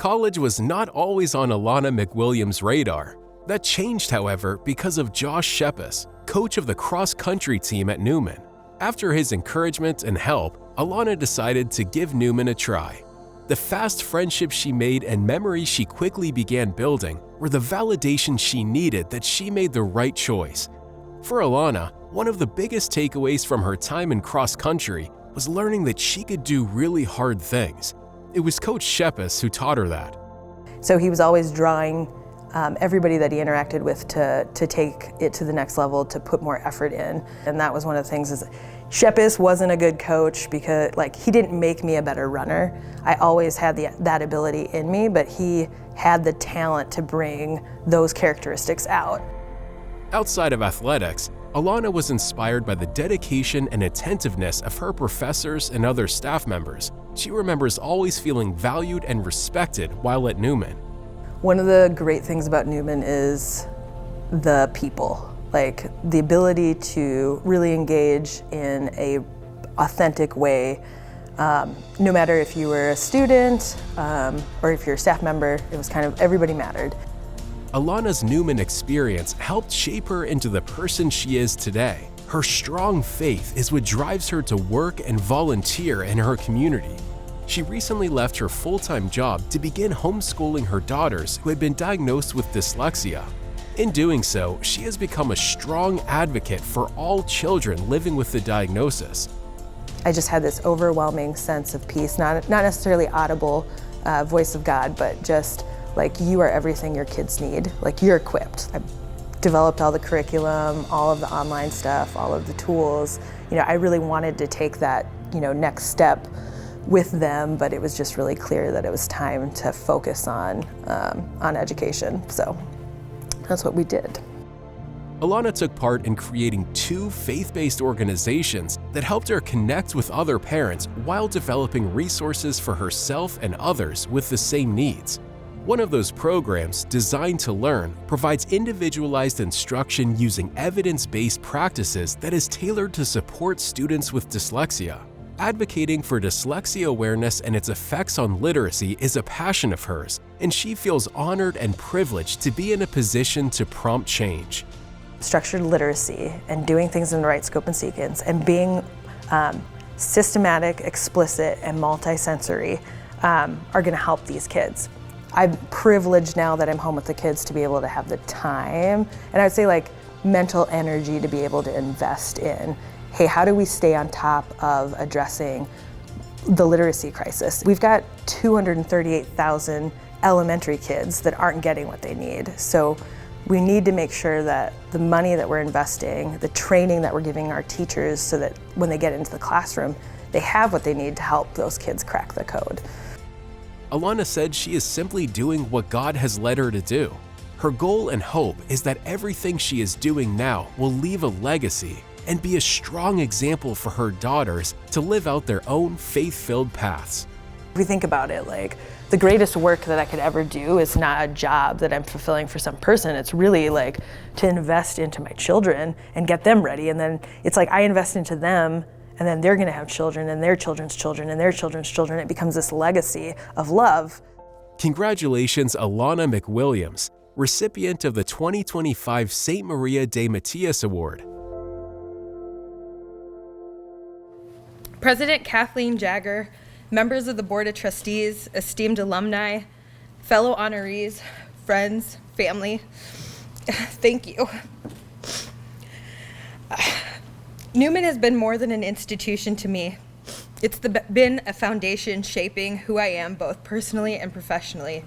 College was not always on Alana McWilliams' radar. That changed, however, because of Josh Shepis, coach of the cross-country team at Newman. After his encouragement and help, Alana decided to give Newman a try. The fast friendships she made and memories she quickly began building were the validation she needed that she made the right choice. For Alana, one of the biggest takeaways from her time in cross-country was learning that she could do really hard things. It was Coach Shepis who taught her that. So he was always drawing everybody that he interacted with to take it to the next level, to put more effort in. And that was one of the things is Shepis wasn't a good coach because he didn't make me a better runner. I always had that ability in me, but he had the talent to bring those characteristics out. Outside of athletics, Alana was inspired by the dedication and attentiveness of her professors and other staff members. She remembers always feeling valued and respected while at Newman. One of the great things about Newman is the people, the ability to really engage in a authentic way. No matter if you were a student or if you're a staff member, it was kind of everybody mattered. Alana's Newman experience helped shape her into the person she is today. Her strong faith is what drives her to work and volunteer in her community. She recently left her full-time job to begin homeschooling her daughters who had been diagnosed with dyslexia. In doing so, she has become a strong advocate for all children living with the diagnosis. I just had this overwhelming sense of peace, not necessarily audible voice of God, but just you are everything your kids need, you're equipped. I developed all the curriculum, all of the online stuff, all of the tools. I really wanted to take that, next step with them, but it was just really clear that it was time to focus on education. So that's what we did. Alana took part in creating 2 faith-based organizations that helped her connect with other parents while developing resources for herself and others with the same needs. One of those programs, Designed to Learn, provides individualized instruction using evidence-based practices that is tailored to support students with dyslexia. Advocating for dyslexia awareness and its effects on literacy is a passion of hers, and she feels honored and privileged to be in a position to prompt change. Structured literacy and doing things in the right scope and sequence and being systematic, explicit, and multisensory are going to help these kids. I'm privileged now that I'm home with the kids to be able to have the time, and I would say mental energy to be able to invest in, hey, how do we stay on top of addressing the literacy crisis? We've got 238,000 elementary kids that aren't getting what they need. So we need to make sure that the money that we're investing, the training that we're giving our teachers so that when they get into the classroom, they have what they need to help those kids crack the code. Alana said she is simply doing what God has led her to do. Her goal and hope is that everything she is doing now will leave a legacy and be a strong example for her daughters to live out their own faith-filled paths. If we think about it, the greatest work that I could ever do is not a job that I'm fulfilling for some person. It's really to invest into my children and get them ready. And then it's I invest into them, and then they're gonna have children and their children's children and their children's children. It becomes this legacy of love. Congratulations, Alana McWilliams, recipient of the 2025 St. Maria de Mattias Award. President Kathleen Jagger, members of the Board of Trustees, esteemed alumni, fellow honorees, friends, family, thank you. Newman has been more than an institution to me. It's been a foundation shaping who I am both personally and professionally.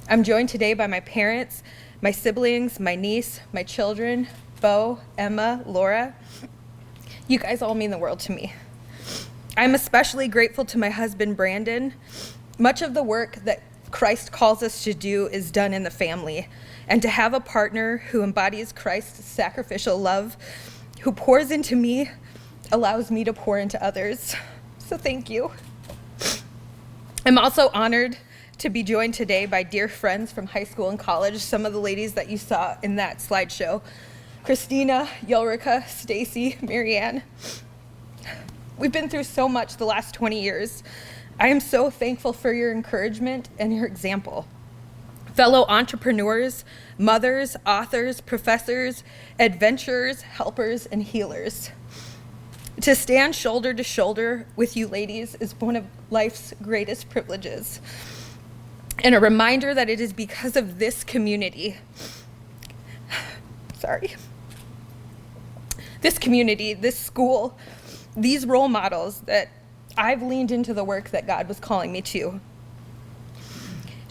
I'm joined today by my parents, my siblings, my niece, my children, Bo, Emma, Laura. You guys all mean the world to me. I'm especially grateful to my husband, Brandon. Much of the work that Christ calls us to do is done in the family, and to have a partner who embodies Christ's sacrificial love, who pours into me, allows me to pour into others. So thank you. I'm also honored to be joined today by dear friends from high school and college, some of the ladies that you saw in that slideshow. Christina, Yelrika, Stacy, Marianne. We've been through so much the last 20 years. I am so thankful for your encouragement and your example. Fellow entrepreneurs, mothers, authors, professors, adventurers, helpers, and healers. To stand shoulder to shoulder with you ladies is one of life's greatest privileges, and a reminder that it is because of this community, this community, this school, these role models that I've leaned into the work that God was calling me to.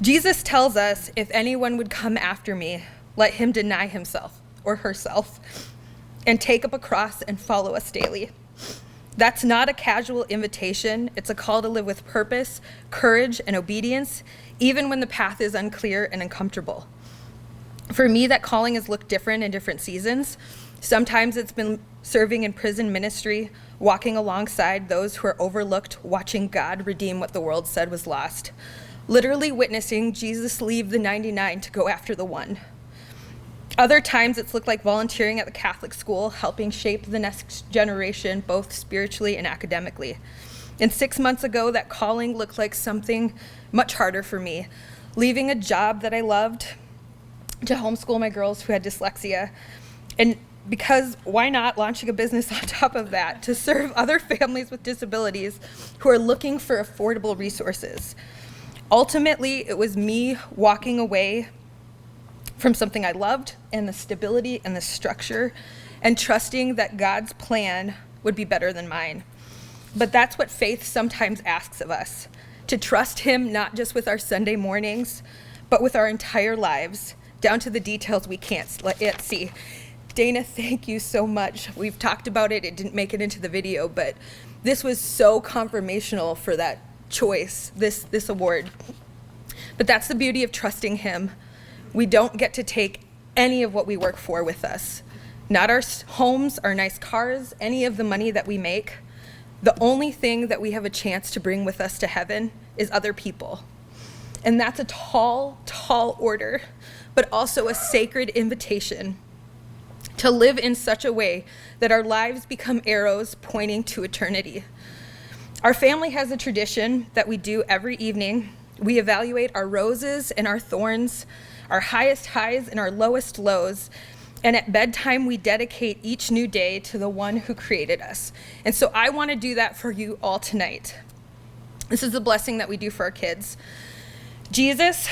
Jesus tells us, if anyone would come after me, let him deny himself or herself and take up a cross and follow us daily. That's not a casual invitation. It's a call to live with purpose, courage, and obedience, even when the path is unclear and uncomfortable. For me, that calling has looked different in different seasons. Sometimes it's been serving in prison ministry, walking alongside those who are overlooked, watching God redeem what the world said was lost. Literally witnessing Jesus leave the 99 to go after the one. Other times it's looked like volunteering at the Catholic school, helping shape the next generation, both spiritually and academically. And 6 months ago, that calling looked like something much harder for me, leaving a job that I loved to homeschool my girls who had dyslexia. And because why not launching a business on top of that to serve other families with disabilities who are looking for affordable resources. Ultimately, it was me walking away from something I loved and the stability and the structure and trusting that God's plan would be better than mine. But that's what faith sometimes asks of us, to trust him not just with our Sunday mornings, but with our entire lives, down to the details we can't yet see. Dana, thank you so much. We've talked about it. It didn't make it into the video, but this was so confirmational for that choice, this award. But that's the beauty of trusting him. We don't get to take any of what we work for with us. Not our homes, our nice cars, any of the money that we make. The only thing that we have a chance to bring with us to heaven is other people. And that's a tall, tall order, but also a sacred invitation to live in such a way that our lives become arrows pointing to eternity. Our family has a tradition that we do every evening. We evaluate our roses and our thorns, our highest highs and our lowest lows. And at bedtime, we dedicate each new day to the one who created us. And so I want to do that for you all tonight. This is a blessing that we do for our kids. Jesus,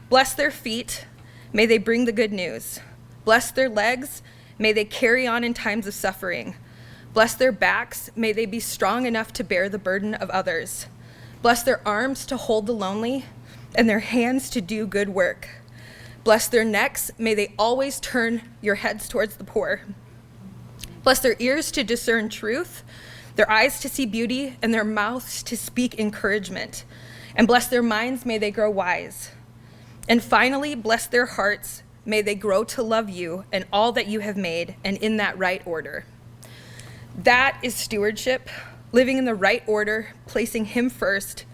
bless their feet. May they bring the good news. Bless their legs. May they carry on in times of suffering. Bless their backs. May they be strong enough to bear the burden of others. Bless their arms to hold the lonely and their hands to do good work. Bless their necks. May they always turn your heads towards the poor. Bless their ears to discern truth, their eyes to see beauty, and their mouths to speak encouragement. And bless their minds. May they grow wise. And finally, bless their hearts. May they grow to love you and all that you have made, and in that right order. That is stewardship, living in the right order, placing him first,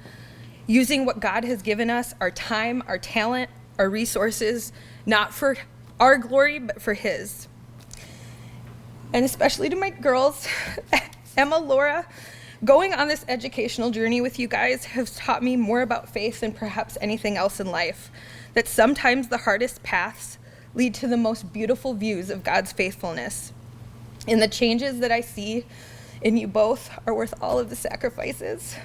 using what God has given us, our time, our talent, our resources, not for our glory, but for his. And especially to my girls, Emma, Laura, going on this educational journey with you guys has taught me more about faith than perhaps anything else in life, that sometimes the hardest paths lead to the most beautiful views of God's faithfulness. And the changes that I see in you both are worth all of the sacrifices.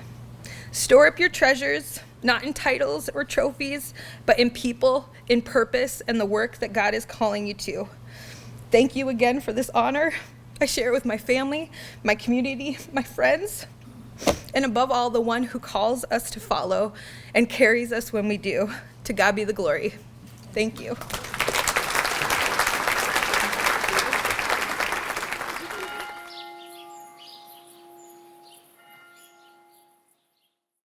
Store up your treasures, not in titles or trophies, but in people, in purpose, and the work that God is calling you to. Thank you again for this honor. I share it with my family, my community, my friends, and above all, the one who calls us to follow and carries us when we do. To God be the glory. Thank you.